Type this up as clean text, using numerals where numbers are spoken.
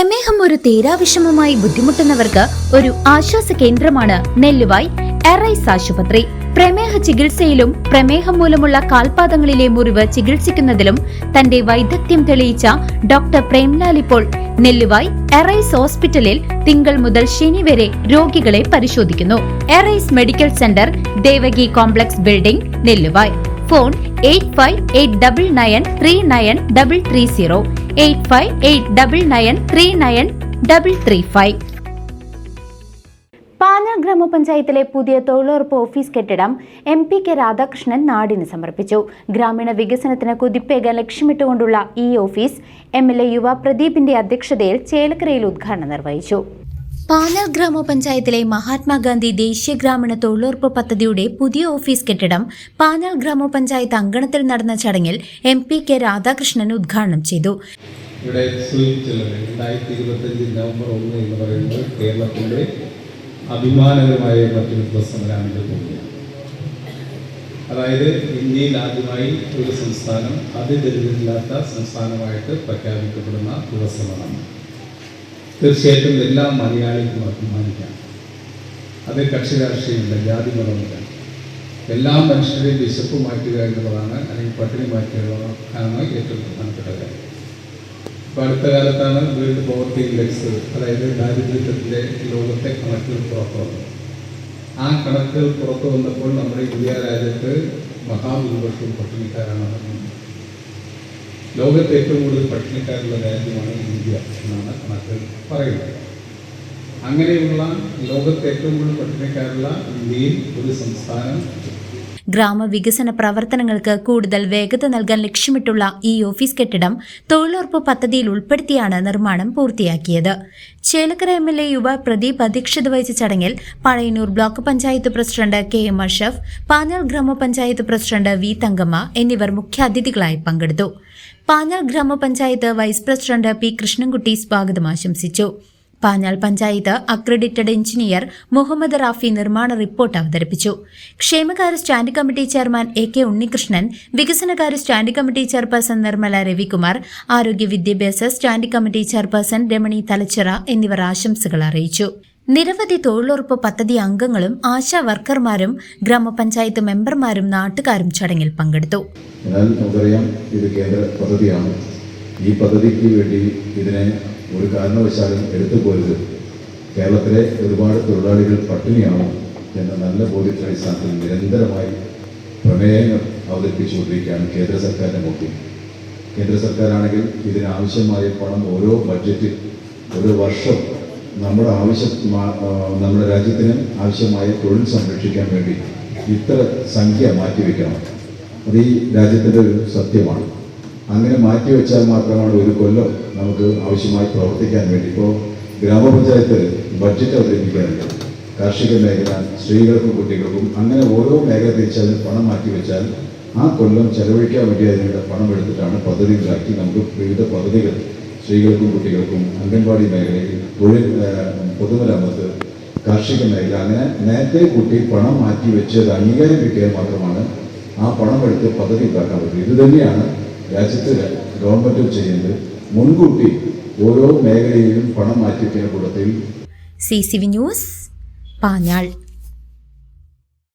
പ്രമേഹം ഒരു തീരാവിഷമമായി ബുദ്ധിമുട്ടുന്നവർക്ക് ഒരു ആശ്വാസ കേന്ദ്രമാണ് നെല്ലുവായ് എറൈസ് ആശുപത്രി. പ്രമേഹ ചികിത്സയിലും പ്രമേഹം മൂലമുള്ള കാൽപാദങ്ങളിലെ മുറിവ് ചികിത്സിക്കുന്നതിലും തന്റെ വൈദഗ്ധ്യം തെളിയിച്ച ഡോക്ടർ പ്രേംലാൽ ഇപ്പോൾ നെല്ലുവായ് എറൈസ് ഹോസ്പിറ്റലിൽ തിങ്കൾ മുതൽ ശനി വരെ രോഗികളെ പരിശോധിക്കുന്നു. Arise medical centre, Devaki complex building, Nelluvai. Phone 8589939330 8589939335. Panjal ഗ്രാമപഞ്ചായത്തിലെ പുതിയ തൊഴിലുറപ്പ് ഓഫീസ് കെട്ടിടം MP.K. രാധാകൃഷ്ണൻ നാടിന് സമർപ്പിച്ചു. ഗ്രാമീണ വികസനത്തിന് കുതിപ്പേകാൻ ലക്ഷ്യമിട്ടുകൊണ്ടുള്ള ഈ ഓഫീസ് MLA യുവ പ്രദീപിന്റെ അധ്യക്ഷതയിൽ ചേലക്കരയിൽ ഉദ്ഘാടനം നിർവഹിച്ചു. പാഞ്ഞാൾ ഗ്രാമപഞ്ചായത്തിലെ മഹാത്മാഗാന്ധി ദേശീയ ഗ്രാമീണ തൊഴിലുറപ്പ് പദ്ധതിയുടെ പുതിയ ഓഫീസ് കെട്ടിടം പാഞ്ഞാൾ ഗ്രാമപഞ്ചായത്ത് അങ്കണത്തിൽ നടന്ന ചടങ്ങിൽ MP.K. രാധാകൃഷ്ണൻ ഉദ്ഘാടനം ചെയ്തു. ഇവിടെ 2025 നവംബർ 1 എന്ന് പറയുന്നത് കേരളത്തിന്റെ അഭിമാനകരമായ മറ്റൊരു ദിവസമാണ്. അതായത് ഇന്ത്യയിൽ ആദ്യമായി ഒരു സംസ്ഥാനം അതിദരിദ്രമില്ലാത്ത സംസ്ഥാനമായിട്ട് പ്രഖ്യാപിക്കപ്പെടുന്ന ദിവസമാണ്. തീർച്ചയായിട്ടും എല്ലാ മലയാളികളും അഭിമാനിക്കാം. അത് കക്ഷി രാഷ്ട്രീയമില്ല, ജാതി മതമില്ല. എല്ലാ മനുഷ്യരെയും വിശപ്പ് മാറ്റുക എന്നുള്ളതാണ്, അല്ലെങ്കിൽ പട്ടിണി മാറ്റുക എന്നുള്ളതാണ് ഏറ്റവും പ്രധാനപ്പെട്ട കാര്യം. ഇപ്പോൾ അടുത്ത കാലത്താണ് വേൾഡ് പോവർട്ടി ഇൻഡെക്സ്, അതായത് ദാരിദ്ര്യത്തിൻ്റെ ലോകത്തെ കണക്കുകൾ പുറത്തു വന്നത്. ആ കണക്കുകൾ പുറത്തു വന്നപ്പോൾ നമ്മുടെ ഇന്ത്യ രാജ്യത്ത് മഹാഭൂരിപക്ഷവും പട്ടിണിക്കാരാണ്. ലോകത്ത് ഏറ്റവും കൂടുതൽ പട്ടിണിക്കാരുള്ള രാജ്യമാണ് ഇന്ത്യ എന്നാണ് കണക്കുകൾ പറയുന്നത്. അങ്ങനെയുള്ള ലോകത്ത് ഏറ്റവും കൂടുതൽ പട്ടിണിക്കാരുള്ള ഇന്ത്യയിൽ ഒരു സംസ്ഥാനം. ഗ്രാമവികസന പ്രവർത്തനങ്ങൾക്ക് കൂടുതൽ വേഗത നൽകാൻ ലക്ഷ്യമിട്ടുള്ള ഈ ഓഫീസ് കെട്ടിടം തൊഴിലുറപ്പ് പദ്ധതിയിൽ ഉൾപ്പെടുത്തിയാണ് നിർമ്മാണം പൂർത്തിയാക്കിയത്. ചേലക്കര MLA യുവ പ്രദീപ് അധ്യക്ഷത വഹിച്ച ചടങ്ങിൽ Pazhayannur block panchayat president KM Ashraf, Panjal ഗ്രാമപഞ്ചായത്ത് പ്രസിഡന്റ് V തങ്കമ്മ എന്നിവർ മുഖ്യാതിഥികളായി പങ്കെടുത്തു. പാഞ്ഞാൾ ഗ്രാമപഞ്ചായത്ത് വൈസ് പ്രസിഡന്റ് P കൃഷ്ണൻകുട്ടി സ്വാഗതം ആശംസിച്ചു. പാഞ്ഞാൾ പഞ്ചായത്ത് അക്രഡിറ്റഡ് എഞ്ചിനീയർ മുഹമ്മദ് റാഫി നിർമ്മാണ റിപ്പോർട്ട് അവതരിപ്പിച്ചു. ക്ഷേമകാര്യ standing committee chairman AK Unnikrishnan, വികസനകാര്യ standing committee chairperson Nirmala Ravikumar, ആരോഗ്യ വിദ്യാഭ്യാസ standing committee chairperson Ramani Thalachira എന്നിവർ ആശംസകൾ അറിയിച്ചു. നിരവധി തൊഴിലുറപ്പ് പദ്ധതി അംഗങ്ങളും ആശാ വർക്കർമാരും ഗ്രാമപഞ്ചായത്ത് മെമ്പർമാരും നാട്ടുകാരും ചടങ്ങിൽ പങ്കെടുത്തു. നമുക്കറിയാം, ഇത് കേന്ദ്ര പദ്ധതിയാണ്. ഈ പദ്ധതിക്ക് വേണ്ടി ഇതിനെ ഒരു കാരണവശാലും എടുത്തുപോയത് കേരളത്തിലെ ഒരുപാട് തൊഴിലാളികൾ പട്ടിണിയാണ് എന്ന നല്ല ബോധ്യത്തിന്റെ അടിസ്ഥാനത്തിൽ നിരന്തരമായി പ്രമേയങ്ങൾ അവതരിപ്പിച്ചുകൊണ്ടിരിക്കുകയാണ് കേന്ദ്ര സർക്കാരിനെ നോക്കി. കേന്ദ്ര സർക്കാരാണെങ്കിൽ ഇതിനാവശ്യമായ പണം ഓരോ ബഡ്ജറ്റിൽ ഓരോ വർഷം നമ്മുടെ രാജ്യത്തിന് ആവശ്യമായ തൊഴിൽ സംരക്ഷിക്കാൻ വേണ്ടി ഇത്ര സംഖ്യ മാറ്റിവെക്കണം. അത് ഈ രാജ്യത്തിൻ്റെ ഒരു സത്യമാണ്. അങ്ങനെ മാറ്റിവെച്ചാൽ മാത്രമാണ് ഒരു കൊല്ലം നമുക്ക് ആവശ്യമായി പ്രവർത്തിക്കാൻ വേണ്ടി. ഇപ്പോൾ ഗ്രാമപഞ്ചായത്തിൽ ബഡ്ജറ്റ് അവതരിപ്പിക്കാറുണ്ട്. കാർഷിക മേഖല, സ്ത്രീകൾക്കും കുട്ടികൾക്കും, അങ്ങനെ ഓരോ മേഖല തിരിച്ചാൽ പണം മാറ്റിവെച്ചാൽ ആ കൊല്ലം ചെലവഴിക്കാൻ വേണ്ടി അതിനുള്ള പണം എടുത്തിട്ടാണ് പദ്ധതികളാക്കി നമുക്ക് വിവിധ പദ്ധതികൾ സ്ത്രീകൾക്കും കുട്ടികൾക്കും, അംഗൻവാടി മേഖലയിൽ, തൊഴിൽ, പൊതുമരാമത്ത്, കാർഷിക മേഖല, അങ്ങനെ നേരത്തെ കൂട്ടി പണം മാറ്റിവെച്ച് അംഗീകാരം കിട്ടിയാൽ മാത്രമാണ് ആ പണം എടുത്ത് പദ്ധതി ഉണ്ടാക്കാൻ പറ്റും. ഇത് തന്നെയാണ് രാജ്യത്ത് ഗവൺമെന്റ് ചെയ്യുന്നത്. മുൻകൂട്ടി ഓരോ മേഖലയിലും പണം മാറ്റിവെക്കുന്ന കൂട്ടത്തിൽ. CCV news, Panjal.